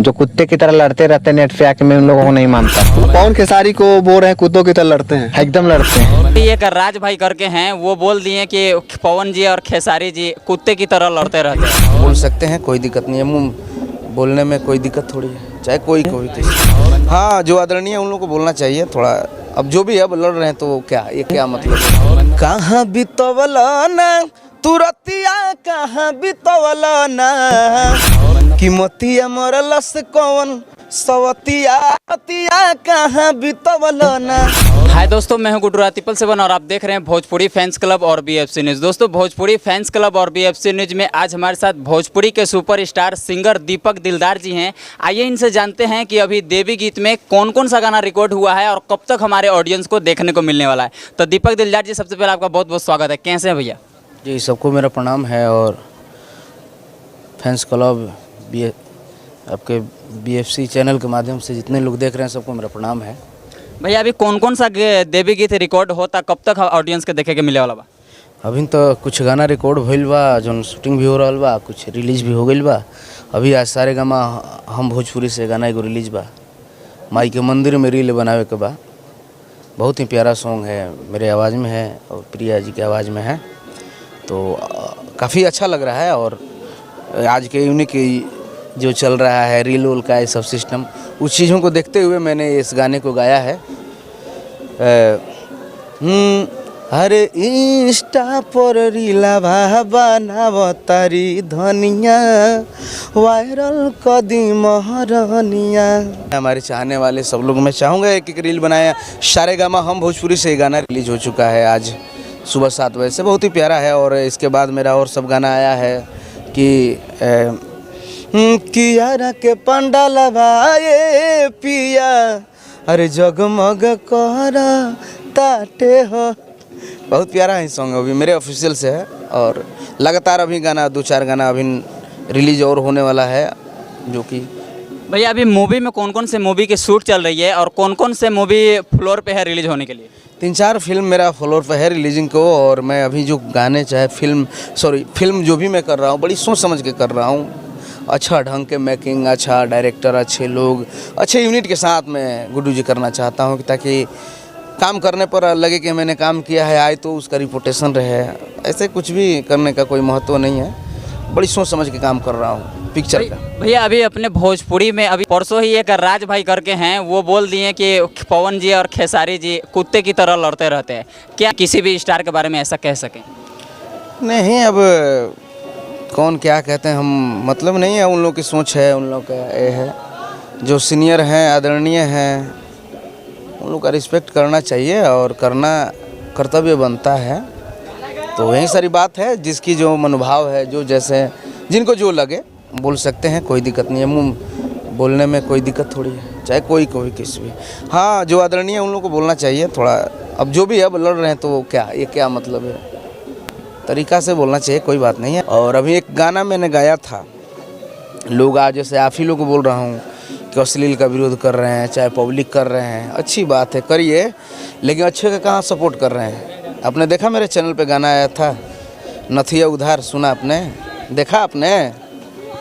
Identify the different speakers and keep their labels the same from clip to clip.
Speaker 1: जो कुत्ते की तरह लड़ते रहते हैं नेट पे आके, मैं उन लोगों को नहीं मानता।
Speaker 2: पवन खेसारी को बोल रहे हैं कुत्तों की तरह लड़ते हैं।
Speaker 1: एकदम लड़ते हैं।
Speaker 3: एक राज भाई करके हैं, वो बोल दिए कि पवन जी और खेसारी जी कुत्ते की तरह लड़ते रहते हैं।
Speaker 4: बोल सकते हैं, कोई दिक्कत नहीं है, मुंह बोलने में कोई दिक्कत थोड़ी है, चाहे कोई किसी। हाँ, जो आदरणीय उन लोगों को बोलना चाहिए थोड़ा। अब जो भी अब लड़ रहे हैं तो क्या, ये क्या मतलब? कहाँ बितवला ना तुरतिया, कहाँ बितवला ना कि मोतिया मरलस कौन सवतिया, सवतिया कहाँ बितवला ना।
Speaker 3: हाय दोस्तों, मैं हूं गुड्डू रातिपल सेवन और आप देख रहे हैं भोजपुरी फैंस क्लब और बीएफसी न्यूज़। दोस्तों, भोजपुरी फैंस क्लब और बीएफसी न्यूज़ में आज हमारे साथ भोजपुरी के सुपरस्टार सिंगर दीपक दिलदार जी हैं। आइए इनसे जानते हैं कि अभी देवी गीत में कौन कौन सा गाना रिकॉर्ड हुआ है और कब तक हमारे ऑडियंस को देखने को मिलने वाला है। तो दीपक दिलदार जी, सबसे पहले आपका बहुत बहुत स्वागत है। कैसे हैं भैया?
Speaker 4: जी, सबको मेरा प्रणाम है और फैंस क्लब आपके बीएफसी चैनल के माध्यम से जितने लोग देख रहे हैं सबको मेरा प्रणाम है।
Speaker 3: भैया, अभी कौन कौन सा देवी गीत रिकॉर्ड होता, कब तक ऑडियंस के देखे के मिले वाला बा?
Speaker 4: अभी तो कुछ गाना रिकॉर्ड भइल बा, जो शूटिंग भी हो रहा बा, कुछ रिलीज भी हो गई बा। अभी आज सारे गामा हम भोजपुरी से गाना एगो रिलीज बा, माई के मंदिर में रील बनावे के बा। बहुत ही प्यारा सॉन्ग है, मेरे आवाज़ में है और प्रिया जी की आवाज़ में है, तो काफ़ी अच्छा लग रहा है। और आज के यूनिक जो चल रहा है रील वोल का ये सब सिस्टम, उस चीज़ों को देखते हुए मैंने इस गाने को गाया है। अरे इंस्टा पर रीला बनाव तारी धनिया, वायरल कदी महरनिया। हमारे चाहने वाले सब लोग, मैं चाहूँगा एक एक रील बनाया। सारेगामा हम भोजपुरी से गाना रिलीज हो चुका है आज सुबह 7 बजे से, बहुत ही प्यारा है। और इसके बाद मेरा और सब गाना आया है कि कियारा के पंडाल भाए पिया, अरे जगमग कहरा ताटे हो। बहुत प्यारा है सॉन्ग, अभी मेरे ऑफिशियल से है और लगातार अभी गाना 2-4 गाना अभी रिलीज और होने वाला है। जो कि
Speaker 3: भैया, अभी मूवी में कौन कौन से मूवी की शूट चल रही है और कौन कौन से मूवी फ्लोर पे है रिलीज होने के लिए?
Speaker 4: 3-4 फिल्म मेरा फ्लोर पे है रिलीजिंग को। और मैं अभी जो गाने चाहे फिल्म जो भी मैं कर रहा हूँ, बड़ी सोच समझ के कर रहा हूँ। अच्छा ढंग के मेकिंग, अच्छा डायरेक्टर, अच्छे लोग, अच्छे यूनिट के साथ मैं गुड्डू जी करना चाहता हूँ, ताकि काम करने पर लगे कि मैंने काम किया है, आए तो उसका रिपोर्टेशन रहे। ऐसे कुछ भी करने का कोई महत्व नहीं है, बड़ी सोच समझ के काम कर रहा हूँ पिक्चर का।
Speaker 3: भैया, अभी अपने भोजपुरी में अभी परसों ही एक राज भाई करके हैं, वो बोल दिए कि पवन जी और खेसारी जी कुत्ते की तरह लड़ते रहते हैं। क्या किसी भी स्टार के बारे में ऐसा कह सकें?
Speaker 4: नहीं, अब कौन क्या कहते हैं, हम मतलब नहीं है, उन लोग की सोच है, उन लोग का ये है। जो सीनियर हैं, आदरणीय हैं, उन लोग का रिस्पेक्ट करना चाहिए और करना कर्तव्य बनता है। तो यही सारी बात है, जिसकी जो मनोभाव है, जो जैसे जिनको जो लगे बोल सकते हैं, कोई दिक्कत नहीं है, मुंह बोलने में कोई दिक्कत थोड़ी है, चाहे कोई किसी भी। हाँ, जो आदरणीय उन लोग को बोलना चाहिए थोड़ा। अब जो भी अब लड़ रहे हैं तो क्या, ये क्या मतलब है, तरीका से बोलना चाहिए, कोई बात नहीं है। और अभी एक गाना मैंने गाया था, लोग आज जैसे आप ही लोग को बोल रहा हूँ कि अश्लील का विरोध कर रहे हैं, चाहे पब्लिक कर रहे हैं, अच्छी बात है, करिए, लेकिन अच्छे का कहाँ सपोर्ट कर रहे हैं? आपने देखा मेरे चैनल पे गाना आया था नथिया उधार, सुना आपने, देखा आपने?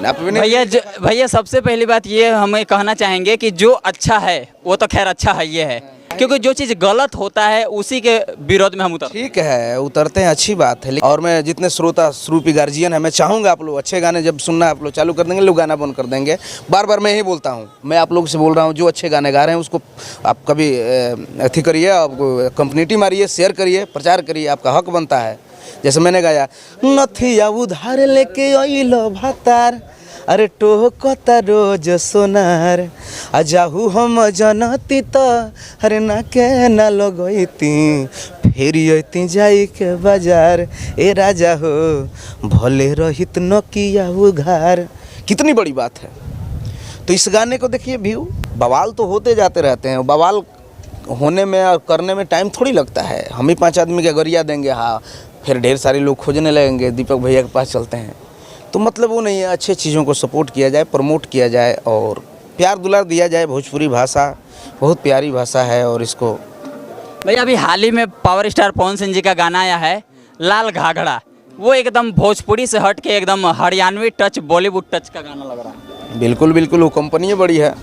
Speaker 3: भैया, सबसे पहली बात ये हमें कहना चाहेंगे कि जो अच्छा है वो तो खैर अच्छा है, ये है, क्योंकि जो चीज़ गलत होता है उसी के विरोध में हम
Speaker 4: ठीक है, उतरते हैं, अच्छी बात है। और मैं जितने श्रोता श्रूपी गार्जियन है, मैं चाहूँगा आप लोग अच्छे गाने जब सुनना आप लोग चालू कर देंगे, लोग गाना बंद कर देंगे। बार बार मैं यही बोलता हूँ, मैं आप लोग से बोल रहा हूँ, जो अच्छे गाने गा रहे हैं उसको आप कभी अथी करिए, आप कंपनिटी मारिए, शेयर करिए, प्रचार करिए, आपका हक बनता है। जैसे मैंने गाया नथिया उधार लेके अइलो भातार, अरे टोकता रोज सोनार, अजाहू हम जनती तो अरे ना के ना लगती, फिर अती जाई के बाजार, ए राजा हो भले रहित नकिया उघार। कितनी बड़ी बात है। तो इस गाने को देखिए, व्यू बवाल तो होते जाते रहते हैं, बवाल होने में और करने में टाइम थोड़ी लगता है। हम ही 5 आदमी के गरिया देंगे, हाँ, फिर ढेर सारे लोग खोजने लगेंगे, दीपक भैया के पास चलते हैं, तो मतलब वो नहीं है। अच्छे चीज़ों को सपोर्ट किया जाए, प्रमोट किया जाए और प्यार दुलार दिया जाए। भोजपुरी भाषा बहुत प्यारी भाषा है और इसको
Speaker 3: भैया, अभी हाल ही में पावर स्टार पवन सिंह जी का गाना आया है लाल घाघरा, वो एकदम भोजपुरी से हट के एकदम हरियाणवी टच, बॉलीवुड टच का गाना लग रहा है।
Speaker 4: बिल्कुल बिल्कुल, वो कंपनी बड़ी है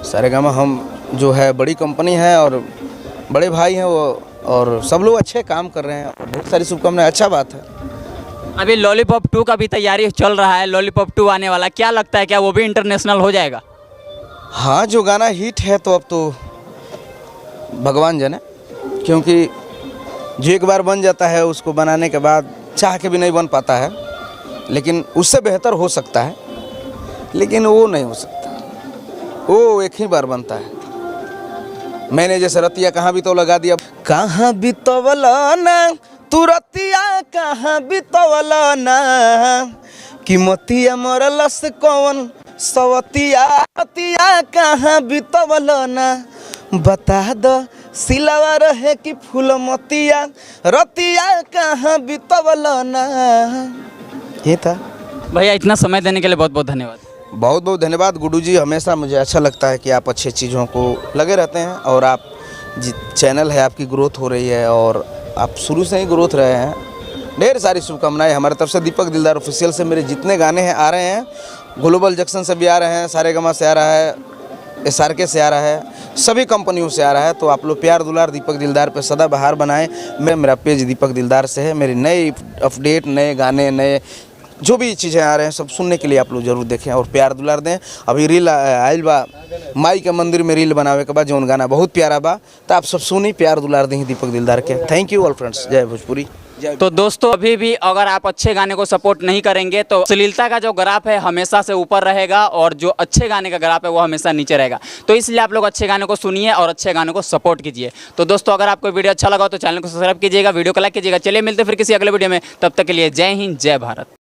Speaker 4: सारेगामा, हम जो है बड़ी कंपनी है और बड़े भाई हैं वो, और सब लोग अच्छे काम कर रहे हैं, बहुत सारी शुभकामनाएं, अच्छा बात है।
Speaker 3: अभी लॉलीपॉप 2 का भी तैयारी चल रहा है, लॉलीपॉप 2 आने वाला, क्या लगता है क्या वो भी इंटरनेशनल हो जाएगा?
Speaker 4: हाँ, जो गाना हिट है तो अब तो भगवान जाने, क्योंकि जो एक बार बन जाता है उसको बनाने के बाद चाह के भी नहीं बन पाता है, लेकिन उससे बेहतर हो सकता है, लेकिन वो नहीं हो सकता, वो एक ही बार बनता है। मैंने जैसे रतिया कहाँ भी तो लगा दिया, कहाँ भी तो ना तू रतिया कहाँ भी तो ना, कि मोतिया मरल से कौन सवतिया, रतिया कहाँ भी तो ना, बता दो सिलावा रहे कि फूल मोतिया, रतिया कहाँ भी तो ना। ये था
Speaker 3: भैया, इतना समय देने के लिए बहुत बहुत धन्यवाद।
Speaker 4: बहुत बहुत धन्यवाद गुड्डू जी, हमेशा मुझे अच्छा लगता है कि आप अच्छी चीज़ों को लगे रहते हैं, और आप चैनल है आपकी ग्रोथ हो रही है, और आप शुरू से ही ग्रोथ रहे हैं। ढेर सारी शुभकामनाएं हमारे तरफ से। दीपक दिलदार ऑफिशियल से मेरे जितने गाने हैं आ रहे हैं, ग्लोबल जंक्शन से भी आ रहे हैं, सारेगामा से आ रहा है, SRK से आ रहा है, सभी कंपनियों से आ रहा है। तो आप लोग प्यार दुलार दीपक दिलदार पे सदा बहार बनाएं। मेरा पेज दीपक दिलदार से है, मेरे नए अपडेट, नए गाने, नए जो भी चीज़ें आ रहे हैं सब सुनने के लिए आप लोग जरूर देखें और प्यार दुलार दें। अभी रील आयल बा, माई के मंदिर में रील बनावे के बाद जौन गाना बहुत प्यारा बा, तो आप सब सुनी, प्यार दुलार दें दीपक दिलदार के। थैंक यू ऑल फ्रेंड्स, जय भोजपुरी।
Speaker 3: तो दोस्तों, अभी भी अगर आप अच्छे गाने को सपोर्ट नहीं करेंगे तो अश्लीलता का जो ग्राफ है हमेशा से ऊपर रहेगा, और जो अच्छे गाने का ग्राफ है वो हमेशा नीचे रहेगा। तो इसलिए आप लोग अच्छे गाने को सुनिए और अच्छे गाने को सपोर्ट कीजिए। तो दोस्तों, अगर आपको वीडियो अच्छा लगा तो चैनल को सब्सक्राइब कीजिएगा, वीडियो को लाइक कीजिएगा। चलिए मिलते फिर किसी अगले वीडियो में, तब तक के लिए जय हिंद, जय भारत।